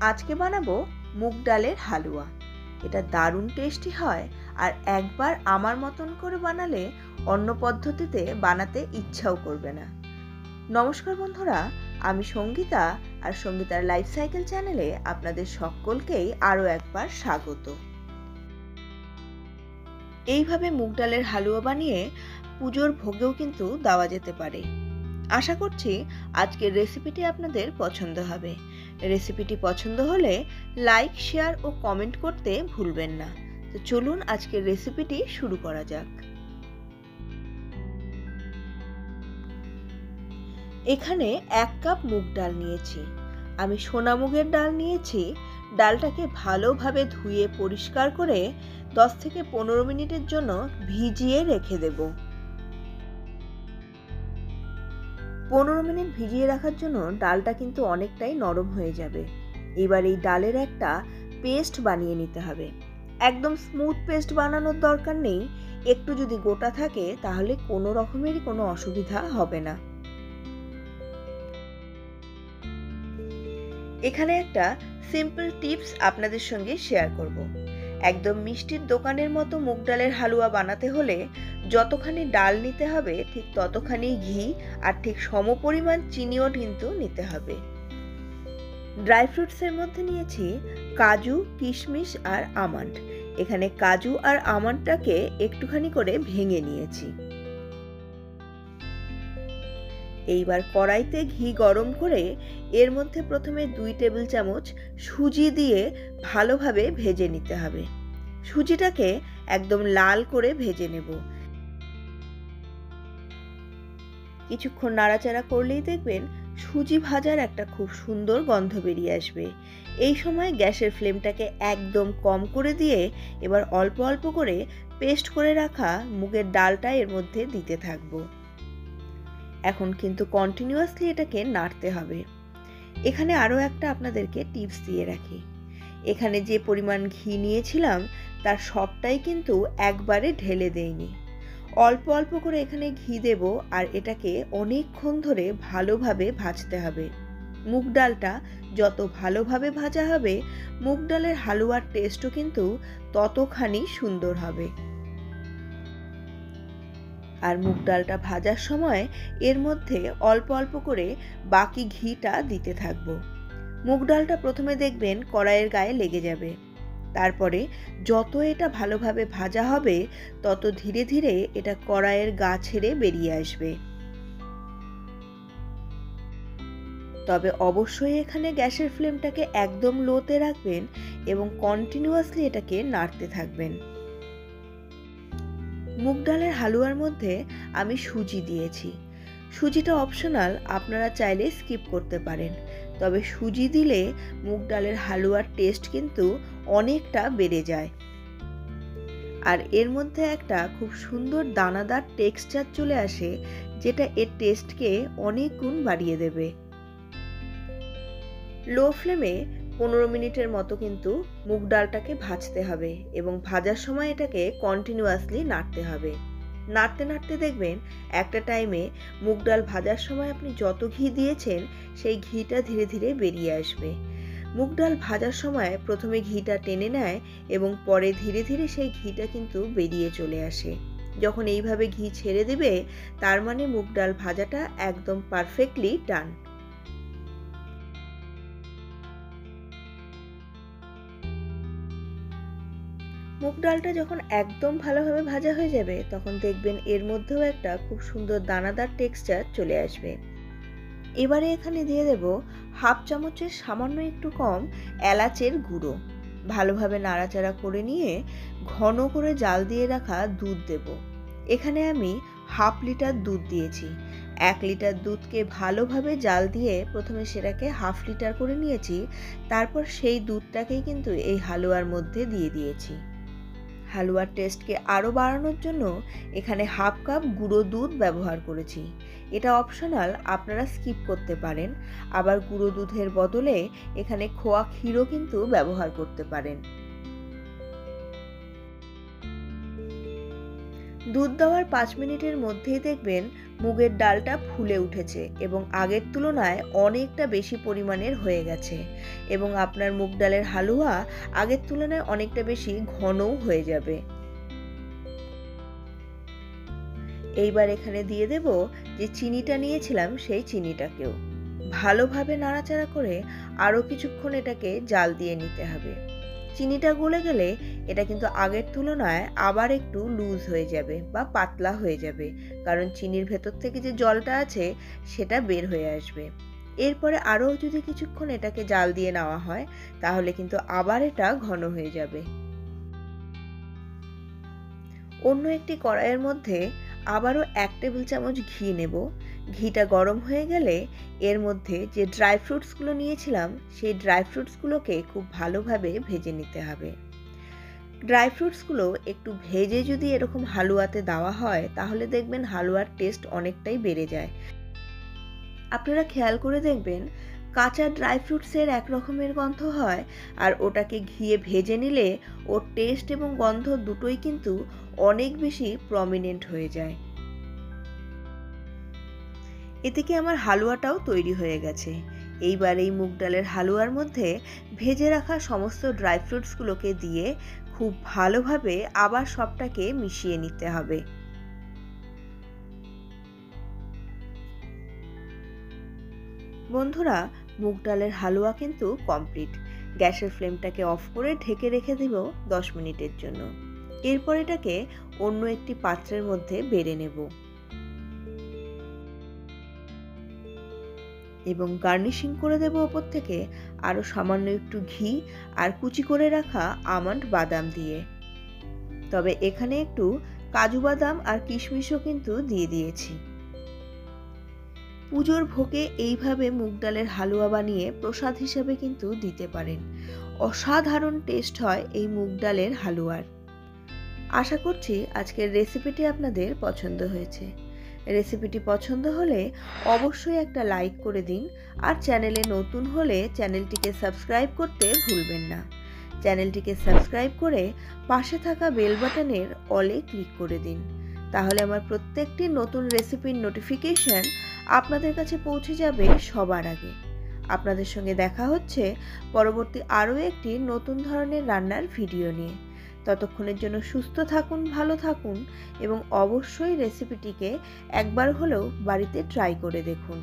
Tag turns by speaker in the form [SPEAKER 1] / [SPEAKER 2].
[SPEAKER 1] আজকে বানাবো মুগ ডালের হালুয়া। এটা দারুণ টেস্টি হয় আর একবার আমার মতন করে বানালে অন্য পদ্ধতিতে বানাতে ইচ্ছাও করবে না। নমস্কার বন্ধুরা, আমি সঙ্গীতা আর সঙ্গীতার লাইফ সাইকেল চ্যানেলে আপনাদের সকলকেই আরও একবার স্বাগত। এইভাবে মুগ ডালের হালুয়া বানিয়ে পুজোর ভোগেও কিন্তু দেওয়া যেতে পারে। আশা করছি আজকের রেসিপিটি আপনাদের পছন্দ হবে। রেসিপিটি পছন্দ হলে লাইক, শেয়ার ও কমেন্ট করতে ভুলবেন না। তো চলুন আজকের রেসিপিটি শুরু করা যাক। এখানে 1 কাপ মুগ ডাল নিয়েছি। আমি সোনা মুগের ডাল নিয়েছি। ডালটাকে ভালোভাবে ধুয়ে পরিষ্কার করে 10 থেকে 15 মিনিটের জন্য ভিজিয়ে রেখে দেব। 15 মিনিট ভিজিয়ে রাখার জন্য ডালটা কিন্তু অনেকটাই নরম হয়ে যাবে। এবার এই ডালের একটা পেস্ট বানিয়ে নিতে হবে। একদম স্মুথ পেস্ট বানানোর দরকার নেই, একটু যদি গোটা থাকে তাহলে কোনো রকমেরই কোনো অসুবিধা হবে না। এখানে একটা সিম্পল টিপস আপনাদের সঙ্গে শেয়ার করব। একদম মিষ্টির দোকানের মতো মুগ ডালের হালুয়া বানাতে হলে যতখানি ডাল নিতে হবে ঠিক ততখানি ঘি আর ঠিক সমপরিমাণ চিনিও কিন্তু নিতে হবে। ড্রাই ফ্রুটসের মধ্যে নিয়েছি কাজু, কিশমিশ আর আমন্ড। এখানে কাজু আর আমন্ডটাকে একটুখানি করে ভেঙে নিয়েছি। এইবার কড়াইতে ঘি গরম করে এর মধ্যে প্রথমে 2 টেবিল চামচ সুজি দিয়ে ভালোভাবে ভেজে নিতে হবে। সুজিটাকে একদম লাল করে ভেজে নেব। কিছুক্ষণ নাড়াচাড়া করলেই দেখবেন সুজি ভাজার একটা খুব সুন্দর গন্ধ বেরিয়ে আসবে। এই সময় গ্যাসের ফ্লেমটাকে একদম কম করে দিয়ে এবার অল্প অল্প করে পেস্ট করে রাখা মুগের ডালটা এর মধ্যে দিতে থাকবো। এখন কিন্তু কন্টিনিউয়াসলি এটাকে নাড়তে হবে। এখানে আরও একটা আপনাদেরকে টিপস দিয়ে রাখি। এখানে যে পরিমাণ ঘি নিয়েছিলাম তার সবটাই কিন্তু একবারে ঢেলে দেইনি। অল্প অল্প করে এখানে ঘি দেব আর এটাকে অনেকক্ষণ ধরে ভালোভাবে ভাজতে হবে। মুগ ডালটা যত ভালোভাবে ভাজা হবে মুগ ডালের হালুয়ার টেস্টও কিন্তু ততখানি সুন্দর হবে। আর মুগ ডালটা ভাজার সময় এর মধ্যে অল্প অল্প করে বাকি ঘিটা দিতে থাকবো। মুগ ডালটা প্রথমে দেখবেন কড়াইয়ের গায়ে লেগে যাবে, তারপরে যত এটা ভালোভাবে ভাজা হবে তত ধীরে ধীরে এটা কড়াইয়ের গা ছেড়ে বেরিয়ে আসবে। তবে অবশ্যই এখানে গ্যাসের ফ্লেমটাকে একদম লোতে রাখবেন এবং কন্টিনিউয়াসলি এটাকে নাড়তে থাকবেন। মুগ ডালের হালুয়ার মধ্যে আমি সুজি দিয়েছি। সুজিটা অপশনাল, আপনারা চাইলে স্কিপ করতে পারেন। তবে সুজি দিলে মুগ ডালের হালুয়ার টেস্ট কিন্তু অনেকটা বেড়ে যায় আর এর মধ্যে একটা খুব সুন্দর দানাদার টেক্সচার চলে আসে যেটা এর টেস্টকে অনেক গুণ বাড়িয়ে দেবে। লো ফ্লেমে 15 মিনিটের মতো কিন্তু মুগ ডালটাকে ভাজতে হবে এবং ভাজার সময় এটাকে কন্টিনিউয়াসলি নাড়তে হবে। নাড়তে নাড়তে দেখবেন একটা টাইমে মুগ ডাল ভাজার সময় আপনি যত ঘি দিয়েছেন সেই ঘিটা ধীরে ধীরে বেরিয়ে আসবে। মুগ ডাল ভাজার সময় প্রথমে ঘিটা টেনে নেয় এবং পরে ধীরে ধীরে সেই ঘিটা কিন্তু বেরিয়ে চলে আসে। যখন এইভাবে ঘি ছেড়ে দেবে তার মানে মুগ ডাল ভাজাটা একদম পারফেক্টলি ডান। মুগ ডালটা যখন একদম ভালোভাবে ভাজা হয়ে যাবে তখন দেখবেন এর মধ্যেও একটা খুব সুন্দর দানাদার টেক্সচার চলে আসবে। এবারে এখানে দিয়ে দেব 1/2 চামচের সামান্য একটু কম এলাচের গুঁড়ো। ভালোভাবে নাড়াচাড়া করে নিয়ে ঘন করে জাল দিয়ে রাখা দুধ দেব। এখানে আমি 1/2 লিটার দুধ দিয়েছি। 1 লিটার দুধকে ভালোভাবে জাল দিয়ে প্রথমে সেটাকে 1/2 লিটার করে নিয়েছি, তারপর সেই দুধটাকেই কিন্তু এই হালুয়ার মধ্যে দিয়ে দিয়েছি। হালুয়ার টেস্টকে আরও বাড়ানোর জন্য এখানে 1/2 কাপ গুঁড়ো দুধ ব্যবহার করেছি। এটা অপশনাল, আপনারা স্কিপ করতে পারেন। আবার গুঁড়ো দুধের বদলে এখানে খোয়া ক্ষীরও কিন্তু ব্যবহার করতে পারেন। দুধ দেওয়ার 5 মিনিটের মধ্যেই দেখবেন মুগের ডালটা ফুলে উঠেছে এবং আগের তুলনায় অনেকটা বেশি পরিমাণের হয়ে গেছে এবং আপনার মুগ ডালের হালুয়া আগের তুলনায় অনেকটা বেশি ঘনও হয়ে যাবে। এইবার এখানে দিয়ে দেব যে চিনিটা নিয়েছিলাম সেই চিনিটাকেও ভালোভাবে নাড়াচাড়া করে আরও কিছুক্ষণ এটাকে জাল দিয়ে নিতে হবে। চিনিটা গলে গেলে এটা কিন্তু আগের তুলনায় আবার একটু লুজ হয়ে যাবে বা পাতলা হয়ে যাবে, কারণ চিনির ভেতর থেকে যে জলটা আছে সেটা বের হয়ে আসবে। এরপরে আরও যদি কিছুক্ষণ এটাকে জাল দিয়ে নেওয়া হয় তাহলে কিন্তু আবার এটা ঘন হয়ে যাবে। অন্য একটি কড়াইয়ের মধ্যে আবারও 1 টেবিল চামচ ঘি নেব। ঘিটা গরম হয়ে গেলে এর মধ্যে যে ড্রাই ফ্রুটসগুলো নিয়েছিলাম সেই ড্রাই ফ্রুটসগুলোকে খুব ভালোভাবে ভেজে নিতে হবে। ড্রাই ফ্রুটসগুলো একটু ভেজে যদি এরকম হালুয়াতে দেওয়া হয় তাহলে দেখবেন হালুয়ার টেস্ট অনেকটাই বেড়ে যায়। আপনারা খেয়াল করে দেখবেন কাঁচা ড্রাই ফ্রুটসের এক রকমের গন্ধ হয়, আর ওটাকে ঘিয়ে ভেজে নিলে ওর টেস্ট এবং গন্ধ দুটোই কিন্তু অনেক বেশি প্রমিনেন্ট হয়ে যায়। এদিকে আমার হালুয়াটাও তৈরি হয়ে গেছে। এইবার এই মুগ ডালের হালুয়ার মধ্যে ভেজে রাখা সমস্ত ড্রাই ফ্রুটসগুলোকে দিয়ে খুব ভালোভাবে আবার সবটাকে মিশিয়ে নিতে হবে। বন্ধুরা, মুগ ডালের হালুয়া কিন্তু কমপ্লিট। গ্যাসের ফ্লেমটাকে অফ করে ঢেকে রেখে দেব 10 মিনিটের জন্য। এরপর এটাকে অন্য একটি পাত্রের মধ্যে বেড়ে নেব এবং গার্নিশিং করে দেব ওপর থেকে আরও সামান্য একটু ঘি আর কুচি করে রাখা আমন্ড বাদাম দিয়ে। তবে এখানে একটু কাজু বাদাম আর কিশমিশও কিন্তু দিয়ে দিয়েছি। পুজোর ভোগে এইভাবে মুগ ডালের হালুয়া বানিয়ে প্রসাদ হিসেবে কিন্তু দিতে পারেন। অসাধারণ টেস্ট হয় এই মুগ ডালের হালুয়ার। আশা করছি আজকের রেসিপিটি আপনাদের পছন্দ হয়েছে। রেসিপিটি পছন্দ হলে অবশ্যই একটা লাইক করে দিন, আর চ্যানেলে নতুন হলে চ্যানেলটিকে সাবস্ক্রাইব করতে ভুলবেন না। চ্যানেলটিকে সাবস্ক্রাইব করে পাশে থাকা বেল বাটনের অলে ক্লিক করে দিন, তাহলে আমার প্রত্যেকটি নতুন রেসিপির নোটিফিকেশন আপনাদের কাছে পৌঁছে যাবে সবার আগে। আপনাদের সঙ্গে দেখা হচ্ছে পরবর্তী আরও একটি নতুন ধরনের রান্নার ভিডিও নিয়ে। ততক্ষণের জন্য সুস্থ থাকুন, ভালো থাকুন এবং অবশ্যই রেসিপিটিকে একবার হলেও বাড়িতে ট্রাই করে দেখুন।